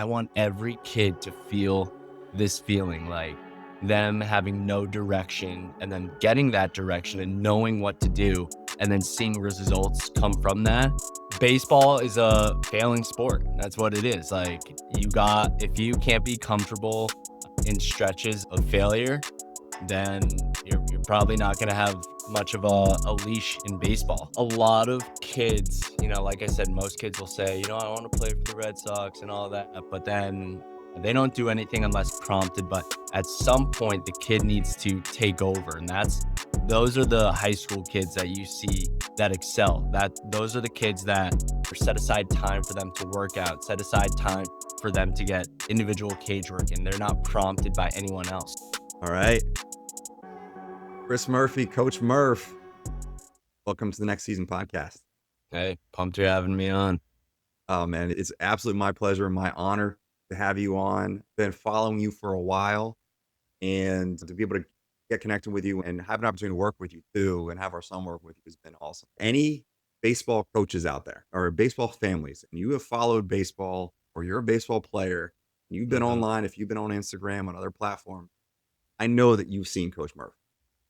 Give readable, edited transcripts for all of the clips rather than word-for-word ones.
I want every kid to feel this feeling, like them having no direction and then getting that direction and knowing what to do and then seeing results come from that. Baseball is a failing sport. That's what it is. Like, if you can't be comfortable in stretches of failure, then you're probably not going to have much of a leash in baseball. A lot of kids, like I said, most kids will say, I want to play for the Red Sox and all that, but then they don't do anything unless prompted. But at some point, the kid needs to take over, and those are the high school kids that you see that excel. Those are the kids that set aside time for them to work out, set aside time for them to get individual cage work, and they're not prompted by anyone else. All right. Chris Murphy, Coach Murph, welcome to the Next Season podcast. Hey, pumped you're having me on. Oh, man, it's absolutely my pleasure and my honor to have you on. Been following you for a while, and to be able to get connected with you and have an opportunity to work with you too, and have our son work with you has been awesome. Any baseball coaches out there or baseball families, and you have followed baseball or you're a baseball player, and you've been online, if you've been on Instagram, on other platforms, I know that you've seen Coach Murph.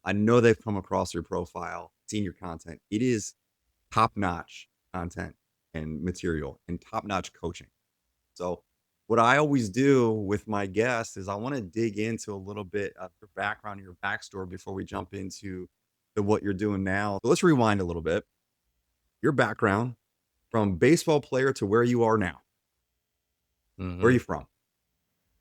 I know they've come across your profile, seen your content. It is top-notch content and material and top-notch coaching. So what I always do with my guests is I want to dig into a little bit of your background, your backstory before we jump into what you're doing now. So let's rewind a little bit. Your background from baseball player to where you are now. Where are you from?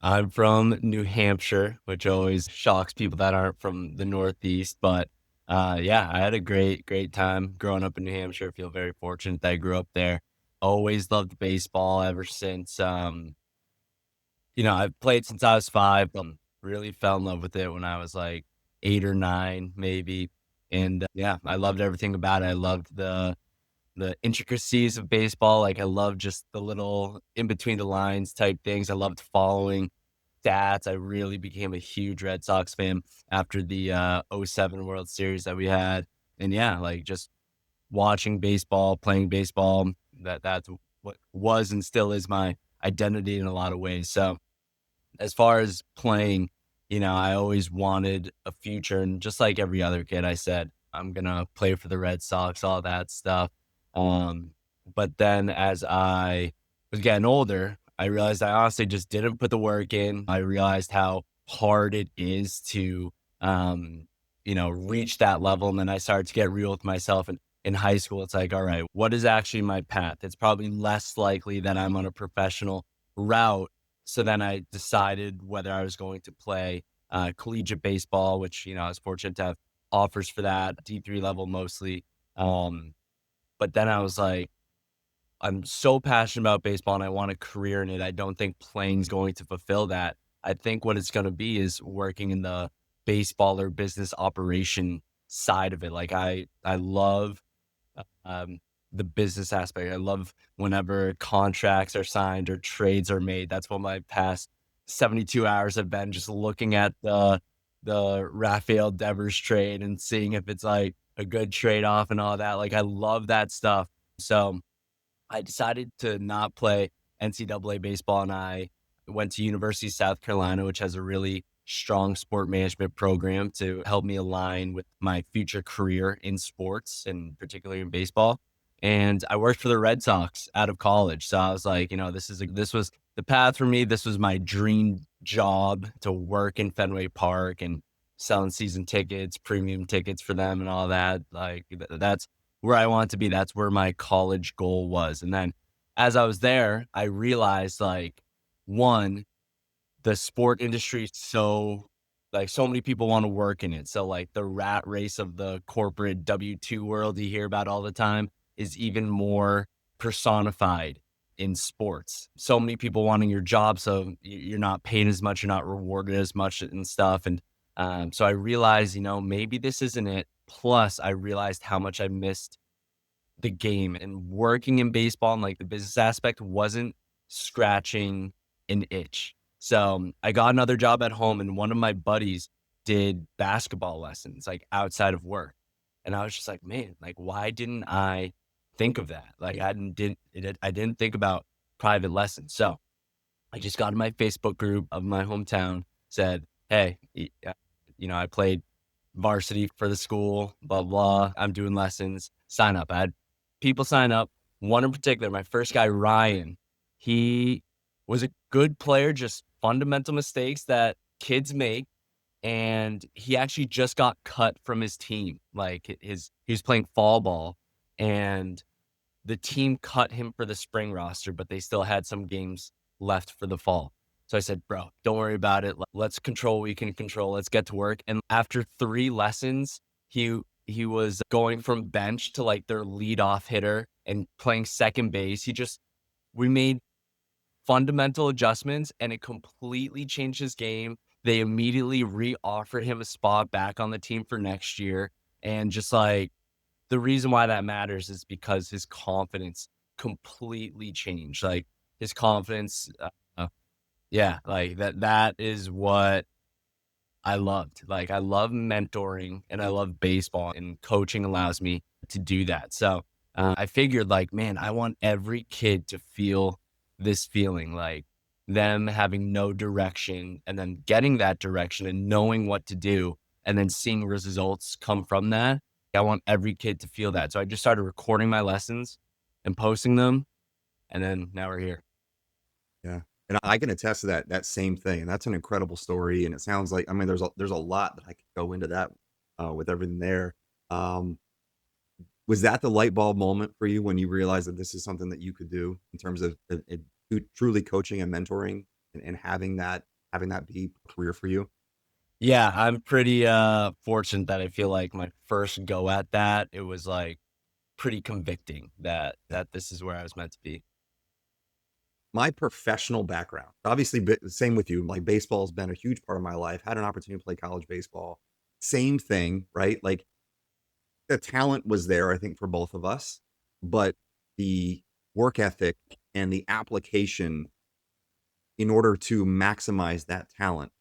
I'm from New Hampshire, which always shocks people that aren't from the Northeast. But yeah, I had a great time growing up in New Hampshire. I feel very fortunate that I grew up there. Always loved baseball ever since. I've played since I was 5. Really fell in love with it when I was like 8 or 9, maybe. And yeah, I loved everything about it. I loved the intricacies of baseball. Like, I love just the little in between the lines type things. I loved following stats. I really became a huge Red Sox fan after the 07 World Series that we had. And yeah, like, just watching baseball, playing baseball, that's what was and still is my identity in a lot of ways. So as far as playing, I always wanted a future. And just like every other kid, I said, I'm going to play for the Red Sox, all that stuff. But then as I was getting older, I realized I honestly just didn't put the work in. I realized how hard it is to, reach that level. And then I started to get real with myself. And in high school, it's like, all right, what is actually my path? It's probably less likely that I'm on a professional route. So then I decided whether I was going to play collegiate baseball, which, I was fortunate to have offers for that, D3 level mostly. But then I was like, I'm so passionate about baseball and I want a career in it. I don't think playing is going to fulfill that. I think what it's going to be is working in the baseball or business operation side of it. Like, I love um, the business aspect. I love whenever contracts are signed or trades are made. That's what my past 72 hours have been, just looking at the Rafael Devers trade and seeing if it's like a good trade off and all that. Like, I love that stuff. So I decided to not play NCAA baseball, and I went to University of South Carolina, which has a really strong sport management program to help me align with my future career in sports and particularly in baseball. And I worked for the Red Sox out of college. So I was like, this was the path for me. This was my dream job, to work in Fenway Park and selling season tickets, premium tickets for them and all that. Like, that's where I want to be. That's where my college goal was. And then as I was there, I realized, like, one, the sport industry is so many people want to work in it. So like the rat race of the corporate W-2 world you hear about all the time is even more personified in sports. So many people wanting your job. So you're not paid as much, you're not rewarded as much and stuff. And so I realized, maybe this isn't it. Plus I realized how much I missed the game, and working in baseball and like the business aspect wasn't scratching an itch. So I got another job at home, and one of my buddies did basketball lessons like outside of work. And I was just like, man, like, why didn't I think of that? Like, I didn't think about private lessons. So I just got in my Facebook group of my hometown, said, "Hey, I played varsity for the school, blah, blah. I'm doing lessons. Sign up." I had people sign up. One in particular, my first guy, Ryan, he was a good player, just fundamental mistakes that kids make. And he actually just got cut from his team. Like he was playing fall ball, and the team cut him for the spring roster, but they still had some games left for the fall. So I said, "Bro, don't worry about it. Let's control what we can control. Let's get to work." And after 3 lessons, he was going from bench to like their leadoff hitter and playing second base. We made fundamental adjustments and it completely changed his game. They immediately re-offered him a spot back on the team for next year. And just like the reason why that matters is because his confidence completely changed. Like his confidence, yeah, like that is what I loved. Like, I love mentoring and I love baseball, and coaching allows me to do that. So, I figured, like, man, I want every kid to feel this feeling, like them having no direction and then getting that direction and knowing what to do and then seeing results come from that. I want every kid to feel that. So I just started recording my lessons and posting them. And then now we're here. Yeah, and I can attest to that same thing, and that's an incredible story, and it sounds like I mean, there's a lot that I could go into that, with everything there. Um, was that the light bulb moment for you when you realized that this is something that you could do in terms of, truly coaching and mentoring and having that be a career for you? Yeah, I'm pretty fortunate that I feel like my first go at that, it was like pretty convicting Yeah. that this is where I was meant to be. My professional background, obviously, same with you, like, baseball has been a huge part of my life, had an opportunity to play college baseball. Same thing, right? Like, the talent was there, I think, for both of us, but the work ethic and the application in order to maximize that talent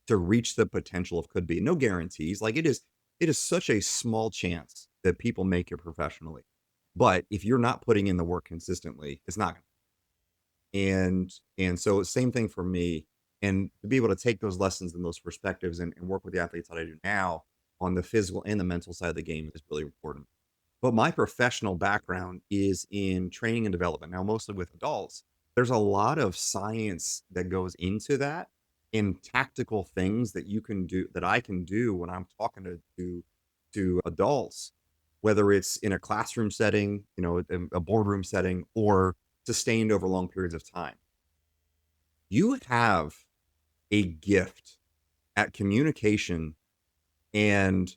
to reach the potential of could be. No guarantees. Like it is such a small chance that people make it professionally. But if you're not putting in the work consistently, it's not gonna. And so same thing for me. And to be able to take those lessons and those perspectives and work with the athletes that I do now on the physical and the mental side of the game is really important. But my professional background is in training and development. Now, mostly with adults, there's a lot of science that goes into that and tactical things that you can do that I can do when I'm talking to adults, whether it's in a classroom setting, a boardroom setting, or sustained over long periods of time. You have a gift at communication and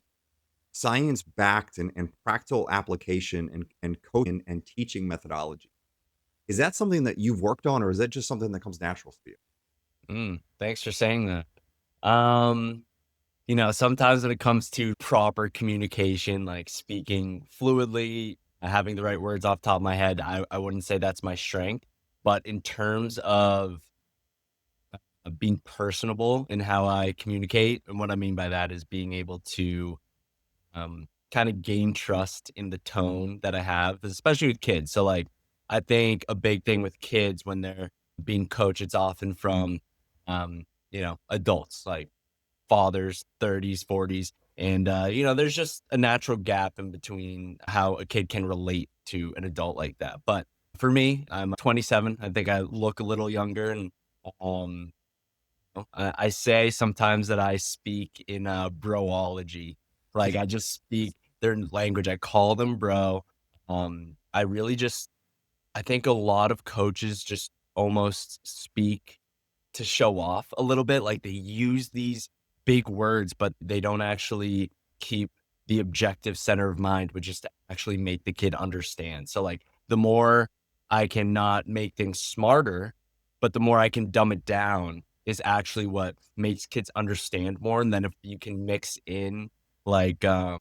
science backed and practical application and coaching and teaching methodology. Is that something that you've worked on, or is that just something that comes natural for you? Thanks for saying that. Um, sometimes when it comes to proper communication, like speaking fluidly, having the right words off the top of my head, I wouldn't say that's my strength. But in terms of being personable in how I communicate, and what I mean by that is being able to kind of gain trust in the tone that I have, especially with kids. So, like, I think a big thing with kids when they're being coached, it's often from, adults like fathers, 30s, 40s. And, there's just a natural gap in between how a kid can relate to an adult like that. But for me, I'm 27. I think I look a little younger. And um, I say sometimes that I speak in broology. Like I just speak their language. I call them bro. I really just I think a lot of coaches just almost speak to show off a little bit, like, they use these big words, but they don't actually keep the objective center of mind, which is to actually make the kid understand. So, like, the more I can not make things smarter, but the more I can dumb it down is actually what makes kids understand more, and then if you can mix in, like, I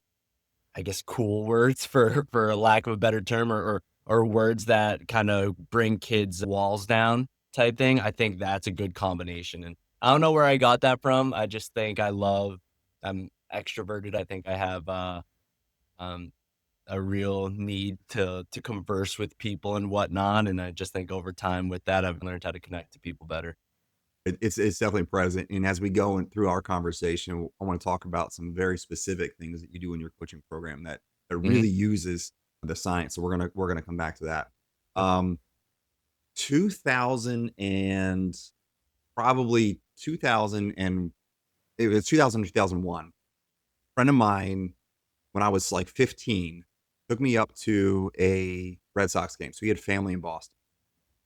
guess, cool words for a lack of a better term, or words that kinda bring kids' walls down type thing. I think that's a good combination, and I don't know where I got that from. I just think I'm extroverted. I think I have, um, a real need to converse with people and whatnot, and I just think over time with that, I've learned how to connect to people better. It's definitely present, and as we go in through our conversation, I wanna talk about some very specific things that you do in your coaching program that Mhm. really uses the science, so we're gonna come back to that. Okay. 2000 and probably 2000 and it was 2000 2001. Friend of mine, when I was, like, 15, took me up to a Red Sox game, so he had family in Boston.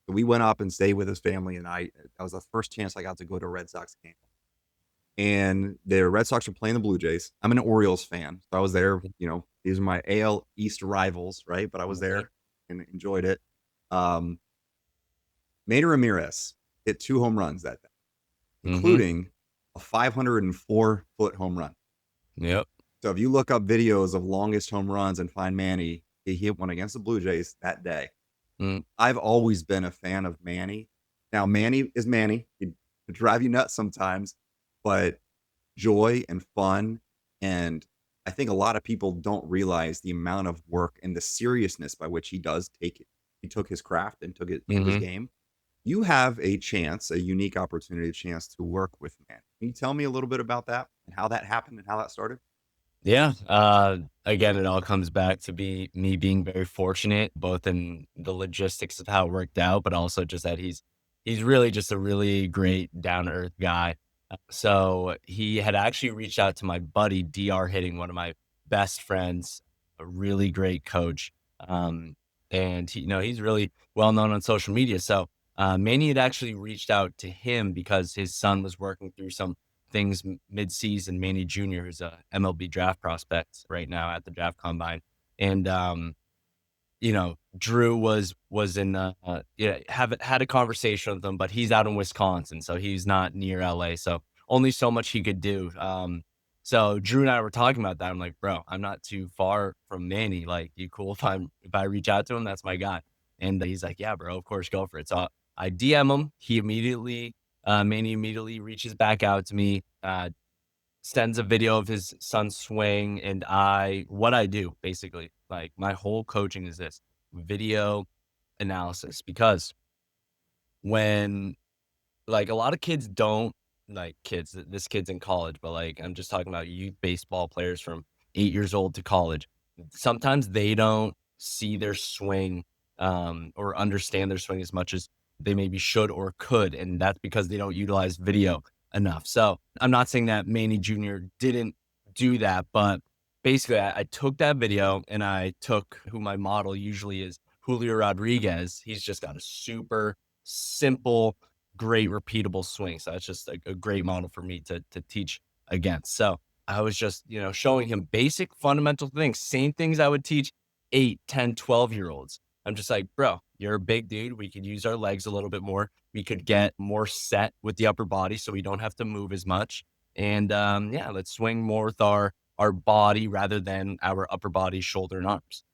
So we went up and stayed with his family, and that was the first chance I got to go to a Red Sox game. And the Red Sox were playing the Blue Jays. I'm an Orioles fan, so I was there, these are my AL East rivals, right? But I was Right. there and enjoyed it. Um, Manny Ramirez hit 2 home runs that day, Mhm. including a 504-foot home run. Yep. So if you look up videos of longest home runs and find Manny, he hit one against the Blue Jays that day. Mm. I've always been a fan of Manny. Now Manny is Manny. He'd drive you nuts sometimes, but joy and fun, and I think a lot of people don't realize the amount of work and the seriousness by which he does take it. He took his craft and took it to his Mhm. game. You have a chance, a unique opportunity, a chance to work with Manny. Can you tell me a little bit about that and how that happened and how that started? Yeah. Again, it all comes back to be me being very fortunate, both in the logistics of how it worked out, but also just that he's really just a really great down to earth guy. So he had actually reached out to my buddy Dr. Hitting, one of my best friends, a really great coach. Um, and he's really well known on social media. So Manny had actually reached out to him because his son was working through some things mid-season. Manny Jr., who's a MLB draft prospect right now at the draft combine, and Drew was in yeah, have had a conversation with him, but he's out in Wisconsin, so he's not near LA. So only so much he could do. So Drew and I were talking about that. I'm like, bro, I'm not too far from Manny. Like, you cool if I reach out to him? That's my guy. And he's like, yeah, bro, of course, go for it. So I DM him. Manny immediately reaches back out to me. Sends a video of his son's swing, and what I do basically, like, my whole coaching is this: video analysis. Because when, like, a lot of kids don't, like, this kid's in college, but, like, I'm just talking about youth baseball players from 8 years old to college. Sometimes they don't see their swing, or understand their swing as much as they maybe should or could, and that's because they don't utilize video enough. So, I'm not saying that Manny Jr. didn't do that, but basically, I took that video and I took who my model usually is, Julio Rodriguez. He's just got a super simple, great repeatable swing. So that's just a great model for me to teach against. So I was just, showing him basic fundamental things, same things I would teach 8, 10, 12 year olds. I'm just like, bro, you're a big dude. We could use our legs a little bit more. We could get more set with the upper body so we don't have to move as much. And yeah, let's swing more with our body rather than our upper body, shoulder, and arms.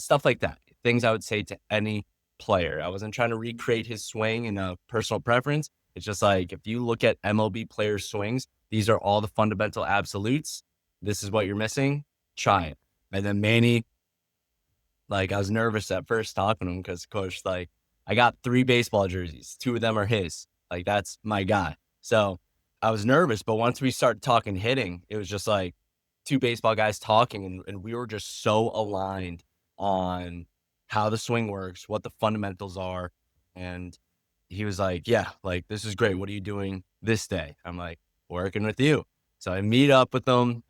Stuff like that. Things I would say to any player. I wasn't trying to recreate his swing in a personal preference. It's just like, if you look at MLB players' swings, these are all the fundamental absolutes. This is what you're missing. Try it. And then Manny, like, I was nervous at first talking to him because, coach, like, I got 3 baseball jerseys. 2 of them are his. Like, that's my guy. So I was nervous, but once we started talking hitting, it was just like 2 baseball guys talking, and we were just so aligned on how the swing works, what the fundamentals are. And he was like, "Yeah, like, this is great. What are you doing this day?" I'm like, "Working with you." So I meet up with them,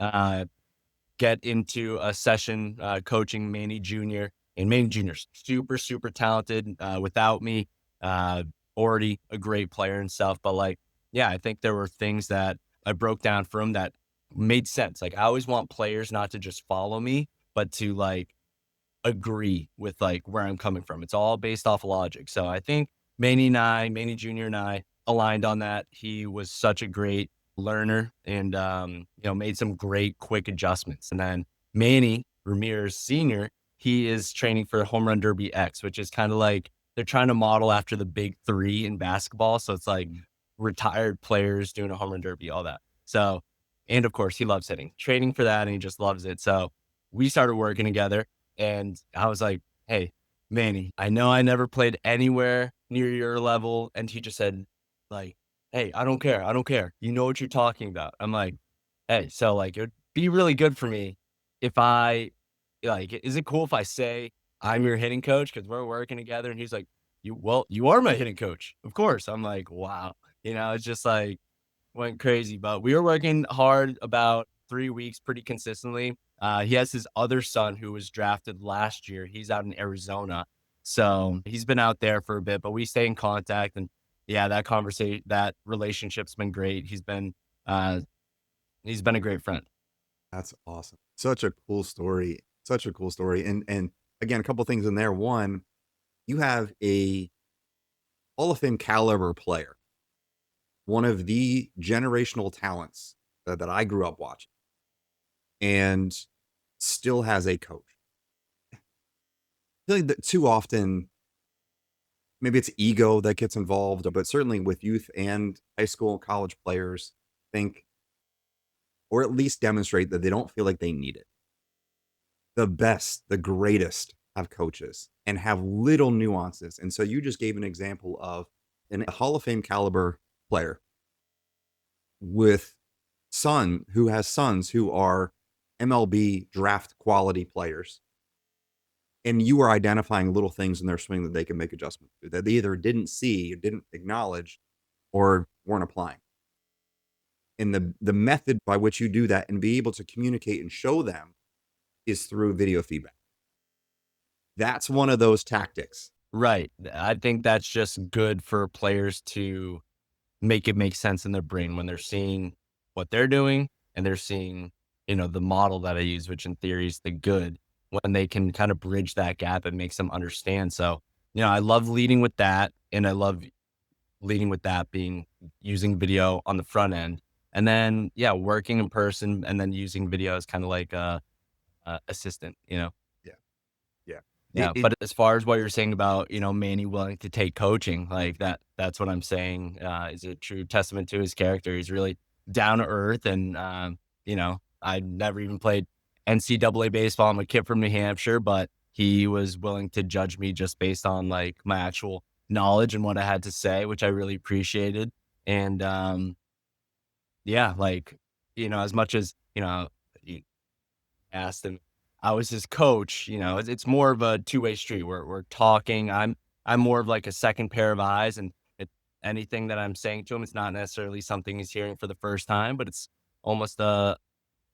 get into a session, coaching Manny Jr. And Manny Jr.'s super, super talented. Without me, uh, already a great player and stuff. But, like, yeah, I think there were things that I broke down for him that made sense. Like, I always want players not to just follow me, but to, like, agree with, like, where I'm coming from. It's all based off logic. So I think Manny Jr. and I aligned on that. He was such a great learner and, made some great quick adjustments. And then Manny Ramirez Sr., he is training for Home Run Derby X, which is kind of like they're trying to model after the big three in basketball. So it's like retired players doing a home run derby, all that. So, and of course, he loves hitting, training for that, and he just loves it. So we started working together, and I was like, "Hey, Manny, I know I never played anywhere near your level." And he just said, like, "Hey, I don't care. I don't care. You know what you're talking about." I'm like, "Hey, so, like, it'd be really good for me if is it cool if I say I'm your hitting coach because 'cause we're working together?" And he's like, you are my hitting coach. Of course." I'm like, "Wow." It's just like went crazy, but we were working hard about 3 weeks pretty consistently. He has his other son who was drafted last year. He's out in Arizona. So, he's been out there for a bit, but we stay in contact, and yeah, that relationship's been great. Uh he's been a great friend. That's awesome. Such a cool story. Such a cool story. And again, a couple things in there. One, you have a Hall of Fame caliber player, one of the generational talents that I grew up watching, and still has a coach. I feel like that too often, maybe it's ego that gets involved, but certainly with youth and high school and college players, think or at least demonstrate that they don't feel like they need it. The best, the greatest have coaches and have little nuances. And so you just gave an example of a Hall of Fame caliber player with who has sons who are MLB draft quality players. And you are identifying little things in their swing that they can make adjustments to that they either didn't see, or didn't acknowledge, or weren't applying. And the method by which you do that and be able to communicate and show them is through video feedback. That's one of those tactics. Right. I think that's just good for players to make it make sense in their brain when they're seeing what they're doing and they're seeing, the model that I use, which in theory is the good, when they can kind of bridge that gap, it makes them understand. So, I love leading with that. And I love leading with that being using video on the front end. And then, yeah, working in person and then using video as kind of like a assistant. Yeah, yeah. Yeah, but as far as what you're saying about, Manny willing to take coaching, like that's what I'm saying, is a true testament to his character. He's really down to earth and, I never even played NCAA baseball. I'm a kid from New Hampshire, but he was willing to judge me just based on like my actual knowledge and what I had to say, which I really appreciated. And, yeah, like, as much as, asked him. I was his coach, it's more of a two-way street. We're talking. I'm more of like a second pair of eyes, and anything that I'm saying to him, it's not necessarily something he's hearing for the first time, but it's almost a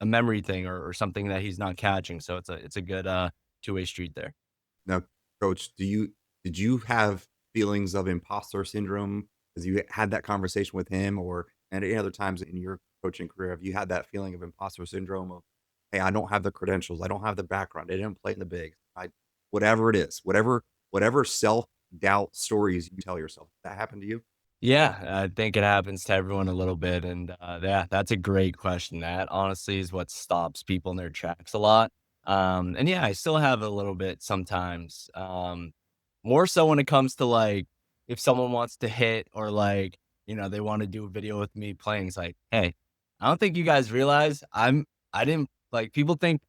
memory thing or something that he's not catching. So it's a good two-way street there. Now, coach, did you have feelings of imposter syndrome as you had that conversation with him, or at any other times in your coaching career, have you had that feeling of imposter syndrome of, hey, I don't have the credentials, I don't have the background, I didn't play in the bigs, whatever it is, whatever self doubt stories you tell yourself, that happened to you? Yeah, I think it happens to everyone a little bit, and, yeah, that's a great question. That honestly is what stops people in their tracks a lot, and yeah, I still have a little bit sometimes, more so when it comes to, like, if someone wants to hit or, like, they wanna do a video with me playing, it's like, "Hey, I don't think you guys realize I didn't like, people think,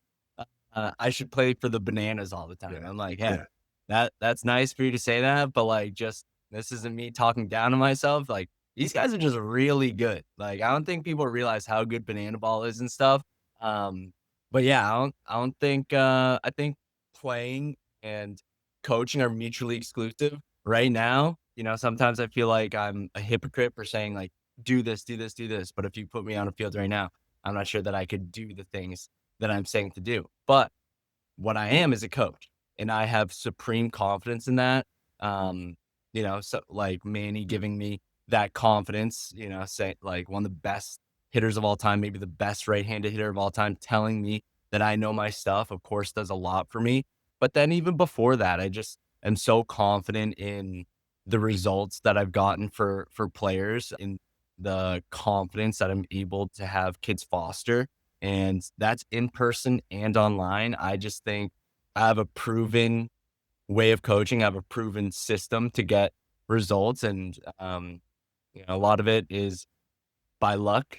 I should play for the Bananas all the time." Yeah. I'm like, "Hey, Yeah. that's nice for you to say that, but, like, just this isn't me talking down to myself, like, these guys are just really good. Like, I don't think people realize how good banana ball is and stuff. Um, but yeah, I don't think, I think playing and coaching are mutually exclusive. Right now, sometimes I feel like I'm a hypocrite for saying, like, "Do this, do this, do this," but if you put me on a field right now, I'm not sure that I could do the things that I'm saying to do. But what I am is a coach, and I have supreme confidence in that. So like Manny giving me that confidence, say like one of the best hitters of all time, maybe the best right-handed hitter of all time, telling me that I know my stuff, of course, does a lot for me. But then even before that, I just am so confident in the results that I've gotten for players and the confidence that I'm able to have kids foster, and that's in person and online. I just think I have a proven way of coaching. I have a proven system to get results, and a lot of it is by luck.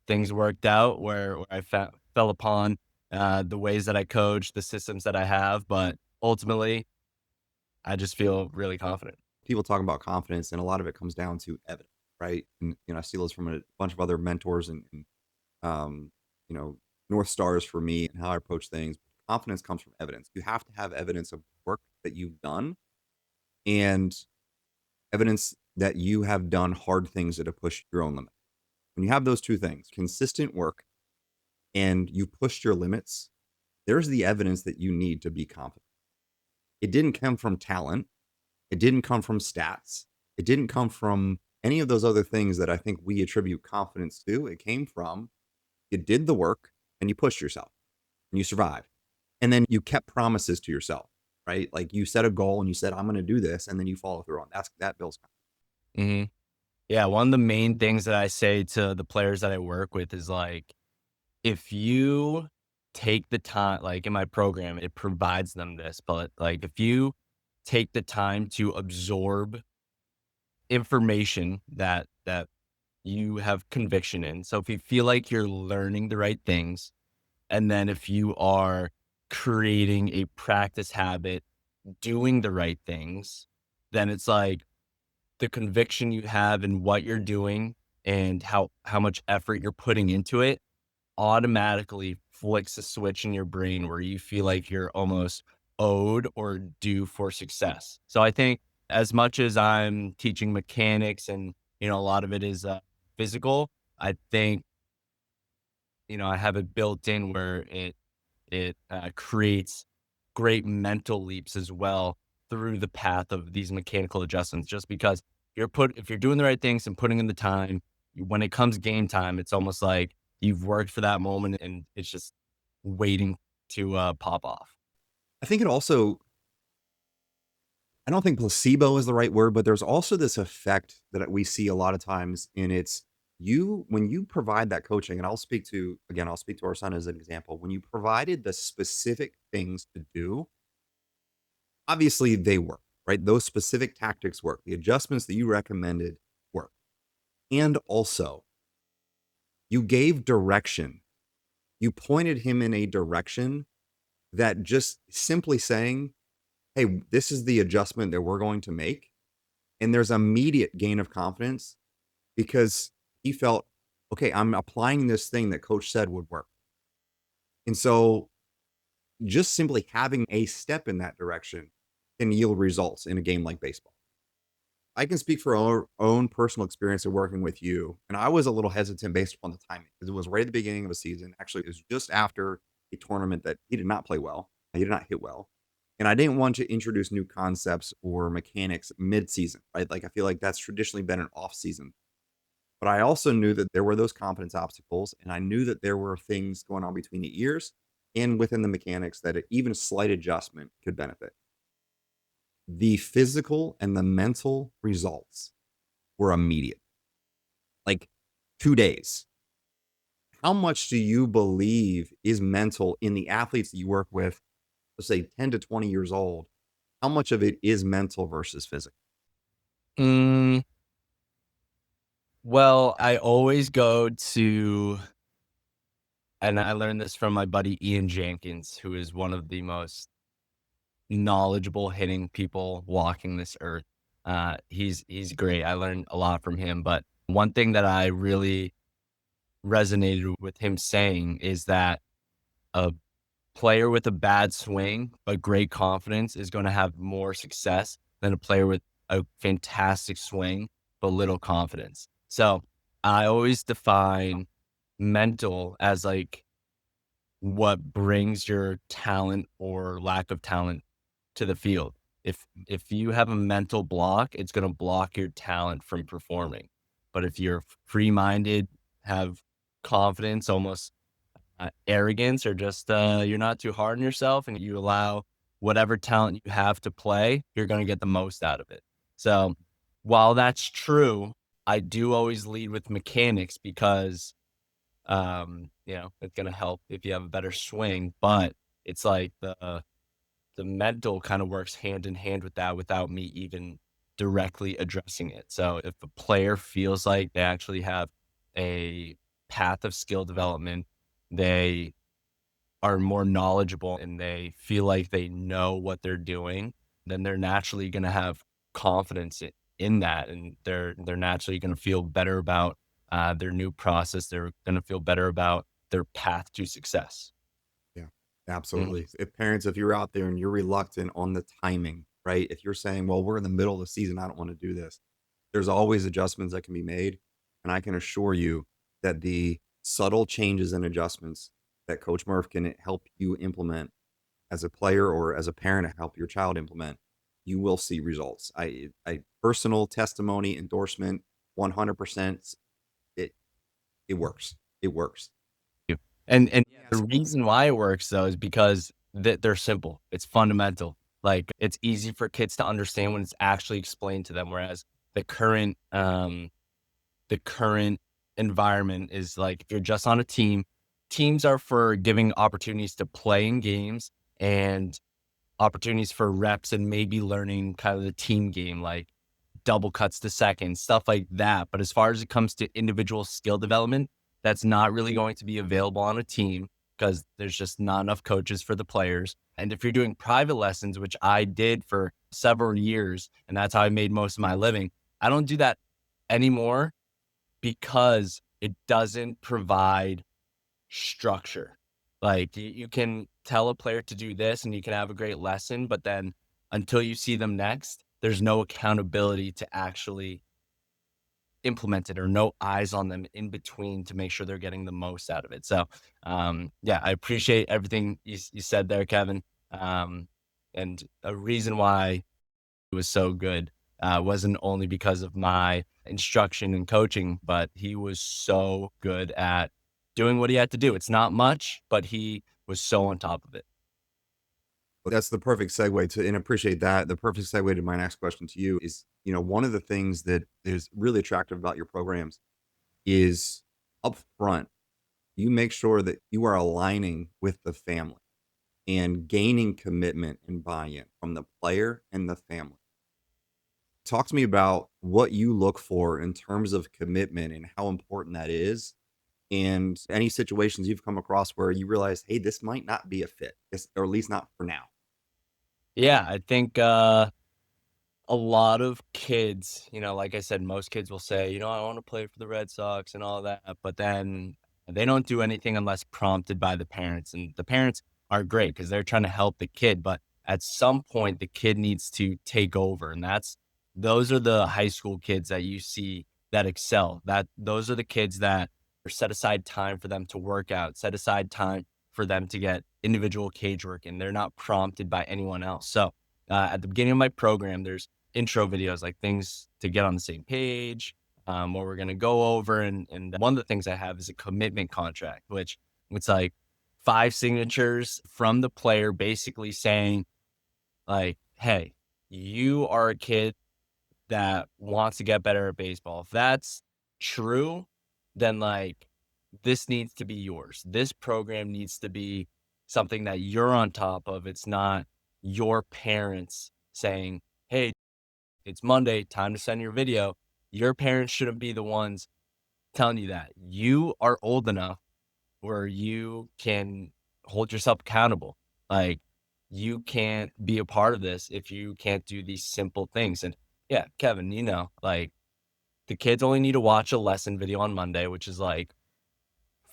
Things worked out where I fell upon the ways that I coach, the systems that I have, but ultimately, I just feel really confident. People talk about confidence, and a lot of it comes down to evidence. right? And, I see those from a bunch of other mentors and um, you know, North Stars for me and how I approach things. Confidence comes from evidence. You have to have evidence of work that you've done and evidence that you have done hard things that have pushed your own limit. When you have those two things, consistent work and you pushed your limits, there's the evidence that you need to be confident. It didn't come from talent. It didn't come from stats. It didn't come from any of those other things that I think we attribute confidence to. It came from you did the work and you pushed yourself and you survived. And then you kept promises to yourself, right? Like you set a goal and you said, I'm going to do this. And then you follow through on that builds confidence. Hmm. Yeah, one of the main things that I say to the players that I work with is like, if you take the time, like in my program, it provides them this, but like if you take the time to absorb information that you have conviction in. So if you feel like you're learning the right things, and then if you are creating a practice habit, doing the right things, then it's like the conviction you have in what you're doing and how much effort you're putting into it automatically flicks a switch in your brain where you feel like you're almost owed or due for success. So I think as much as I'm teaching mechanics and, a lot of it is physical, I think, I have it built in where it creates great mental leaps as well through the path of these mechanical adjustments. Just because if you're doing the right things and putting in the time, when it comes game time, it's almost like you've worked for that moment and it's just waiting to pop off. I think it also, I don't think placebo is the right word, but there's also this effect that we see a lot of times. And it's when you provide that coaching, and I'll speak to our son as an example. When you provided the specific things to do, obviously they work, right? Those specific tactics work. The adjustments that you recommended work. And also, you gave direction. You pointed him in a direction that just simply saying, hey, this is the adjustment that we're going to make. And there's immediate gain of confidence because he felt, okay, I'm applying this thing that coach said would work. And so just simply having a step in that direction can yield results in a game like baseball. I can speak for our own personal experience of working with you. And I was a little hesitant based upon the timing because it was right at the beginning of a season. Actually, it was just after a tournament that he did not play well. He did not hit well. And I didn't want to introduce new concepts or mechanics mid-season, right? Like I feel like that's traditionally been an off-season. But I also knew that there were those confidence obstacles, and I knew that there were things going on between the ears and within the mechanics that even a slight adjustment could benefit. The physical and the mental results were immediate, like 2 days. How much do you believe is mental in the athletes that you work with, let's say 10 to 20 years old? How much of it is mental versus physical? Mm, well, I always go to, and I learned this from my buddy Ian Jenkins, who is one of the most knowledgeable hitting people walking this earth. He's great. I learned a lot from him. But one thing that I really resonated with him saying is that a player with a bad swing but great confidence is going to have more success than a player with a fantastic swing but little confidence. So I always define mental as like what brings your talent or lack of talent to the field. If you have a mental block, it's gonna block your talent from performing. But if you're free-minded, have confidence, almost, arrogance, or just, you're not too hard on yourself and you allow whatever talent you have to play, you're gonna get the most out of it. So, while that's true, I do always lead with mechanics because, it's gonna help if you have a better swing, but it's like the mental kind of works hand in hand with that without me even directly addressing it. So if a player feels like they actually have a path of skill development, they are more knowledgeable and they feel like they know what they're doing, then they're naturally going to have confidence in that, and they're naturally going to feel better about their new process. They're going to feel better about their path to success. Yeah, Mhm. absolutely. If parents, if you're out there and you're reluctant on the timing, right? If you're saying, well, we're in the middle of the season, I don't want to do this, there's always adjustments that can be made. And I can assure you that the subtle changes and adjustments that Coach Murph can help you implement as a player or as a parent to help your child implement, you will see results. I personal testimony, endorsement, 100%. It, it works. It works. You and Let me the ask reason why it works though is because they're simple. It's fundamental. Like, it's easy for kids to understand when it's actually explained to them, whereas the current, the current environment is like, if you're just on a team, teams are for giving opportunities to play in games and opportunities for reps and maybe learning kind of the team game, like double cuts to second, stuff like that. But as far as it comes to individual skill development, that's not really going to be available on a team because there's just not enough coaches for the players. And if you're doing private lessons, which I did for several years, and that's how I made most of my living, I don't do that anymore because it doesn't provide structure. Like, you can tell a player to do this and you can have a great lesson, but then until you see them next, there's no accountability to actually implement it or no eyes on them in between to make sure they're getting the most out of it. So, yeah, I appreciate everything you said there, Kevin. Um, and a reason why it was so good wasn't only because of my instruction and coaching, but he was so good at doing what he had to do. It's not much, but he was so on top of it. Well, that's the perfect segue to, and appreciate that. The perfect segue to my next question to you is, one of the things that is really attractive about your programs is up front, you make sure that you are aligning with the family and gaining commitment and buy-in from the player and the family. Talk to me about what you look for in terms of commitment and how important that is, and any situations you've come across where you realize, hey, this might not be a fit, or at least not for now. Yeah, I think a lot of kids, like I said, most kids will say, I want to play for the Red Sox and all that, but then they don't do anything unless prompted by the parents. And the parents are great because they're trying to help the kid, but at some point the kid needs to take over. And those are the high school kids that you see that excel. Those are the kids that are set aside time for them to work out, set aside time for them to get individual cage work, and they're not prompted by anyone else. So at the beginning of my program, there's intro videos, like things to get on the same page, what we're going to go over. And one of the things I have is a commitment contract, which it's like 5 signatures from the player basically saying, like, hey, you are a kid that wants to get better at baseball. If that's true, then like this needs to be yours. This program needs to be something that you're on top of. It's not your parents saying, hey, it's Monday, time to send your video. Your parents shouldn't be the ones telling you that. You are old enough where you can hold yourself accountable. Like, you can't be a part of this if you can't do these simple things. And yeah, Kevin, like the kids only need to watch a lesson video on Monday, which is like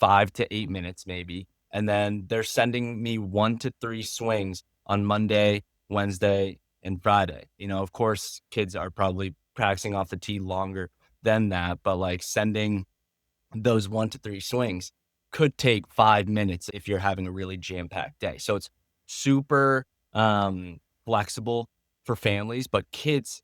5 to 8 minutes maybe. And then they're sending me 1 to 3 swings on Monday, Wednesday, and Friday. Of course, kids are probably practicing off the tee longer than that, but like sending those 1 to 3 swings could take 5 minutes if you're having a really jam-packed day. So it's super flexible for families, but kids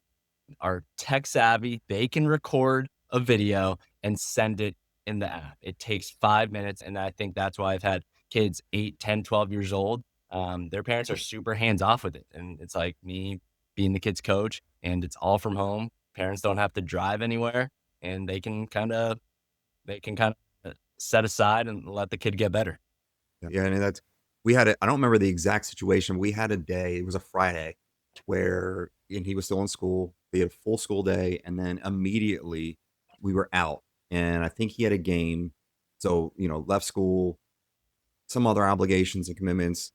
are tech savvy. They can record a video and send it in the app. It takes 5 minutes. And I think that's why I've had kids 8, 10, 12 years old. Their parents are super hands off with it. And it's like me being the kid's coach, and it's all from home. Parents don't have to drive anywhere, and they can kind of set aside and let the kid get better. Yeah, and that's we had I don't remember the exact situation. We had a day, it was a Friday, where and he was still in school. We had a full school day, and then immediately we were out. And I think he had a game. So, left school, some other obligations and commitments,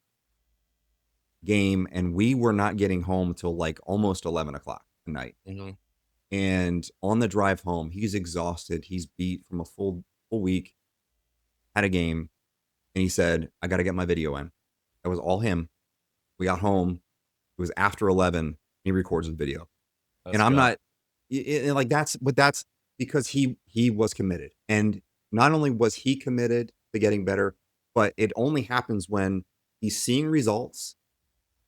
game, and we were not getting home till like almost 11 o'clock at night. Mhm. And on the drive home, he's exhausted. He's beat from a full week, had a game, and he said, "I got to get my video in." That was all him. We got home. It was after 11. He records his video, and Let's I'm go. not like that's because he was committed, and not only was he committed to getting better, but it only happens when he's seeing results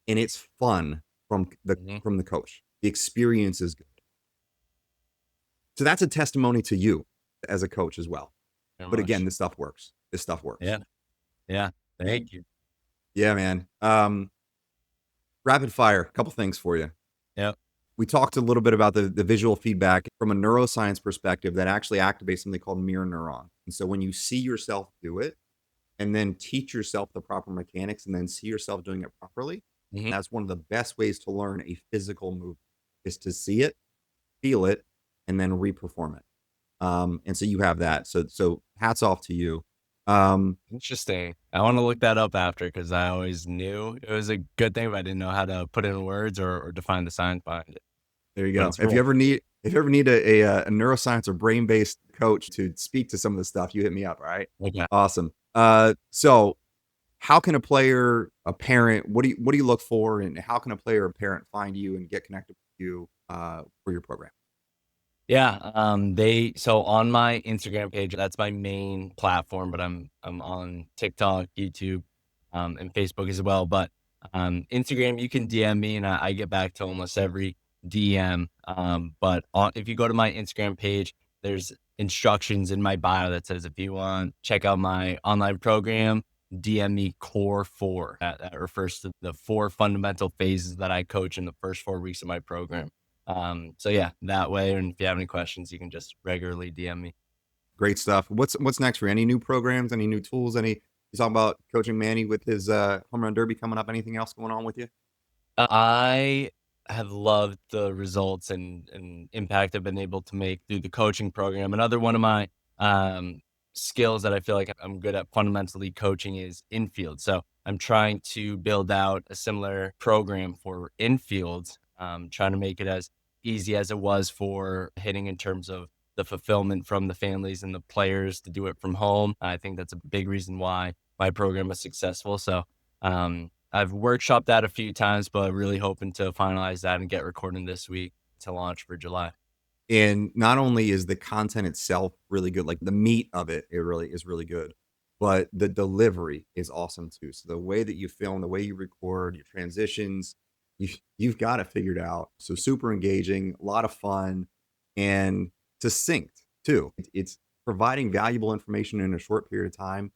and it's fun Mhm. from the coach. The experience is good. So that's a testimony to you as a coach as well. Very But again, much. this stuff works. This stuff works. Yeah. Yeah. Thank you. Yeah, man. Rapid fire, a couple things for you. Yep. We talked a little bit about the visual feedback from a neuroscience perspective that actually activates something called mirror neuron. And so when you see yourself do it and then teach yourself the proper mechanics and then see yourself doing it properly, Mhm. that's one of the best ways to learn a physical move is to see it, feel it, and then reperform it. And so you have that. So hats off to you. Interesting. I wanna look that up after because I always knew it was a good thing, but I didn't know how to put it in words or define the science behind it. There you But go. it's cool. If you ever need a neuroscience or brain-based coach to speak to some of this stuff, you hit me up, all right? Okay. Awesome. So how can a player, a parent, what do you look for and how can a player or parent find you and get connected with you for your program? Yeah, so on my Instagram page, that's my main platform, but I'm on TikTok, YouTube, and Facebook as well. But Instagram, you can DM me, and I get back to almost every DM. If you go to my Instagram page, there's instructions in my bio that says if you want check out my online program, DM me Core Four. That refers to the four fundamental phases that I coach in the first 4 weeks of my program. So yeah, that way, and if you have any questions, you can just regularly DM me. Great stuff. What's next for you? Any new programs? Any new tools? Any you talking about coaching Manny with his home run derby coming up? Anything else going on with you? I have loved the results and impact I've been able to make through the coaching program. Another one of my um, skills that I feel like I'm good at fundamentally coaching is infield. So I'm trying to build out a similar program for infield, trying to make it as easy as it was for hitting in terms of the fulfillment from the families and the players to do it from home. I think that's a big reason why my program was successful. So I've workshopped that a few times, but really hoping to finalize that and get recording this week to launch for July. And not only is the content itself really good, like the meat of it, it really is really good, but the delivery is awesome too. So the way that you film, the way you record, your transitions, you've got it figured out. So super engaging, a lot of fun, and succinct too. It's providing valuable information in a short period of time.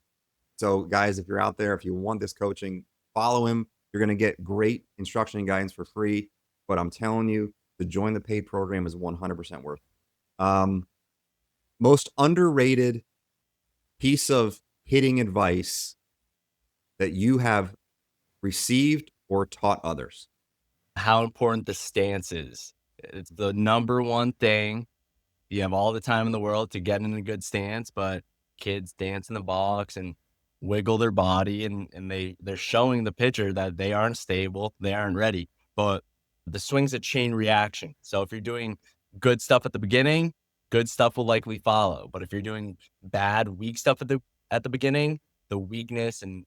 So guys, if you're out there, if you want this coaching, follow him. You're going to get great instruction and guidance for free. But I'm telling you, to join the paid program is 100% worth it. Most underrated piece of hitting advice that you have received or taught others. How important the stance is. It's the number one thing. You have all the time in the world to get in a good stance, but kids dance in the box and wiggle their body and they're showing the pitcher that they aren't stable, they aren't ready. But the swing's a chain reaction. So if you're doing good stuff at the beginning, good stuff will likely follow. But if you're doing bad, weak stuff at the beginning, the weakness and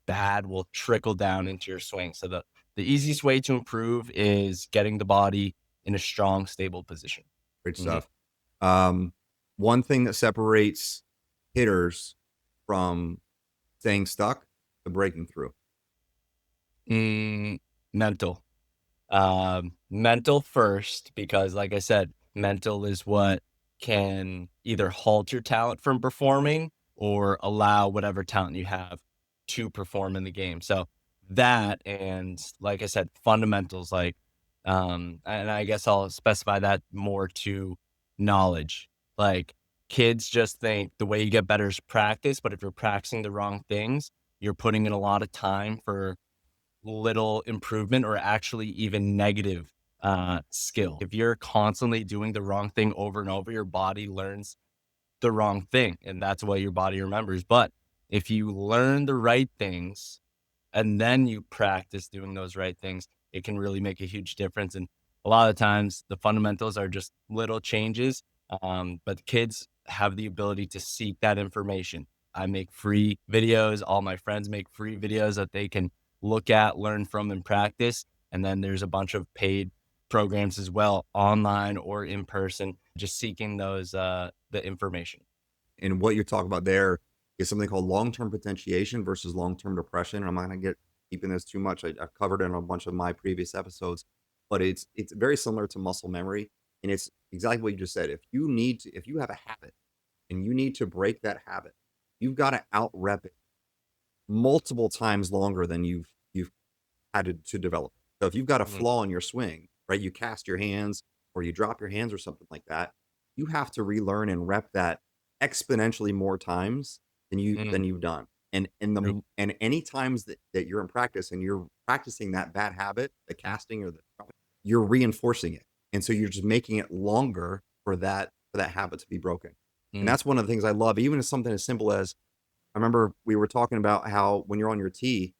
bad will trickle down into your swing. So the easiest way to improve is getting the body in a strong, stable position. Great Mhm. stuff. Um, one thing that separates hitters from staying stuck, the breaking through. Mm, mental. Mental first, because like I said, mental is what can either halt your talent from performing or allow whatever talent you have to perform in the game. So that, and like I said, fundamentals like, and I guess I'll specify that more to knowledge. Like kids just think the way you get better is practice, but if you're practicing the wrong things, you're putting in a lot of time for little improvement or actually even negative skill. If you're constantly doing the wrong thing over and over, your body learns the wrong thing, and that's what your body remembers. But if you learn the right things and then you practice doing those right things, it can really make a huge difference. And a lot of times the fundamentals are just little changes, but kids have the ability to seek that information. I make free videos. All my friends make free videos that they can look at, learn from, and practice. And then there's a bunch of paid programs as well, online or in person, just seeking those the information. And what you're talking about there is something called long-term potentiation versus long-term depression. And I'm not going to get deep in this too much. I've covered it in a bunch of my previous episodes, but it's very similar to muscle memory, and it's exactly what you just said. If you have a habit and you need to break that habit, you've got to out rep it multiple times longer than you've had to develop. So if you've got a Mhm, flaw in your swing, right, you cast your hands or you drop your hands or something like that, you have to relearn and rep that exponentially more times mhm, than you've done. true, And any times that you're in practice and you're practicing that bad habit, the casting or the dropping, you're reinforcing it. And so you're just making it longer for that habit to be broken. And mm, that's one of the things I love, even as something as simple as I remember we were talking about how when you're on your tee,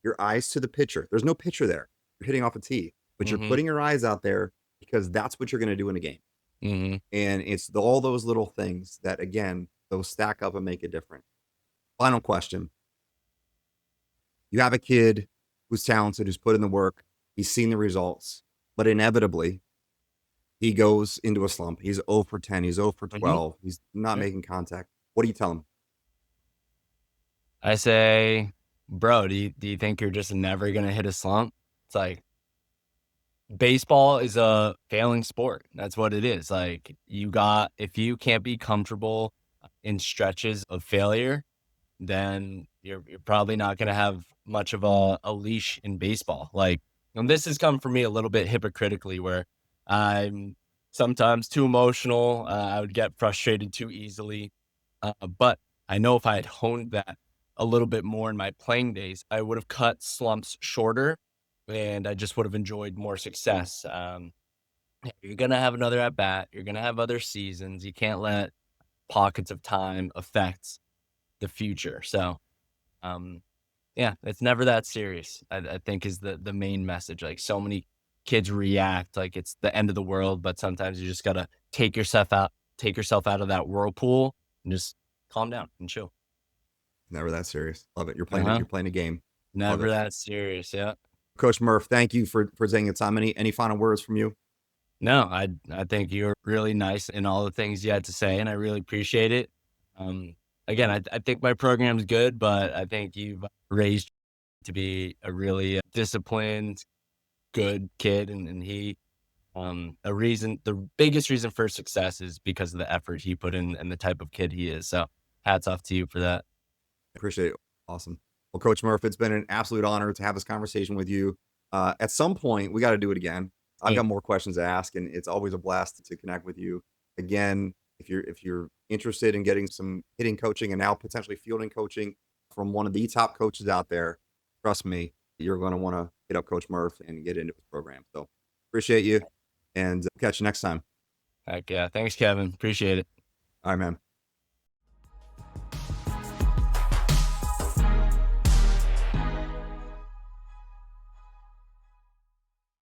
your eyes to the pitcher. There's no pitcher there. You're hitting off a tee, but you're mhm, putting your eyes out there because that's what you're going to do in a game. mhm. And it's all those little things that, again, those stack up and make a difference. Final question. You have a kid who's talented, who's put in the work, he's seen the results, but inevitably he goes into a slump. He's 0 for 10, he's 0 for Mhm. 12, he's not Yeah. making contact. What do you tell him? I say, "Bro, do you think you're just never gonna hit a slump?" It's like, baseball is a failing sport. That's what it is. Like, if you can't be comfortable in stretches of failure, then you're probably not gonna have much of a leash in baseball. Like, and this has come from me a little bit hypocritically where I'm sometimes too emotional. I would get frustrated too easily. But I know if I had honed that a little bit more in my playing days, I would have cut slumps shorter and I just would have enjoyed more success. You're going to have another at bat. You're going to have other seasons. You can't let pockets of time affect the future. So, um, yeah, it's never that serious. I think is the main message. Like so many kids react like it's the end of the world, but sometimes you just gotta take yourself out of that whirlpool and just calm down and chill. Never that serious. Love it. Uh-huh. You're playing a game. Love Never it. that serious. Yeah. Coach Murph, thank you for taking the time. Any final words from you? No, I think you're really nice in all the things you had to say, and I really appreciate it. Um, again, I think my program's good, but I think you've raised to be a really disciplined, good kid, and he the biggest reason for success is because of the effort he put in and the type of kid he is. So hats off to you for that. Appreciate it. Awesome. Well, Coach Murph, it's been an absolute honor to have this conversation with you. At some point, we got to do it again. I've Mm, got more questions to ask, and it's always a blast to connect with you. Again, if you're interested in getting some hitting coaching and now potentially fielding coaching from one of the top coaches out there, trust me, you're going to want to hit up Coach Murph and get into his program. So appreciate you, and catch you next time. heck yeah. Thanks, Kevin. Appreciate it. All right, man.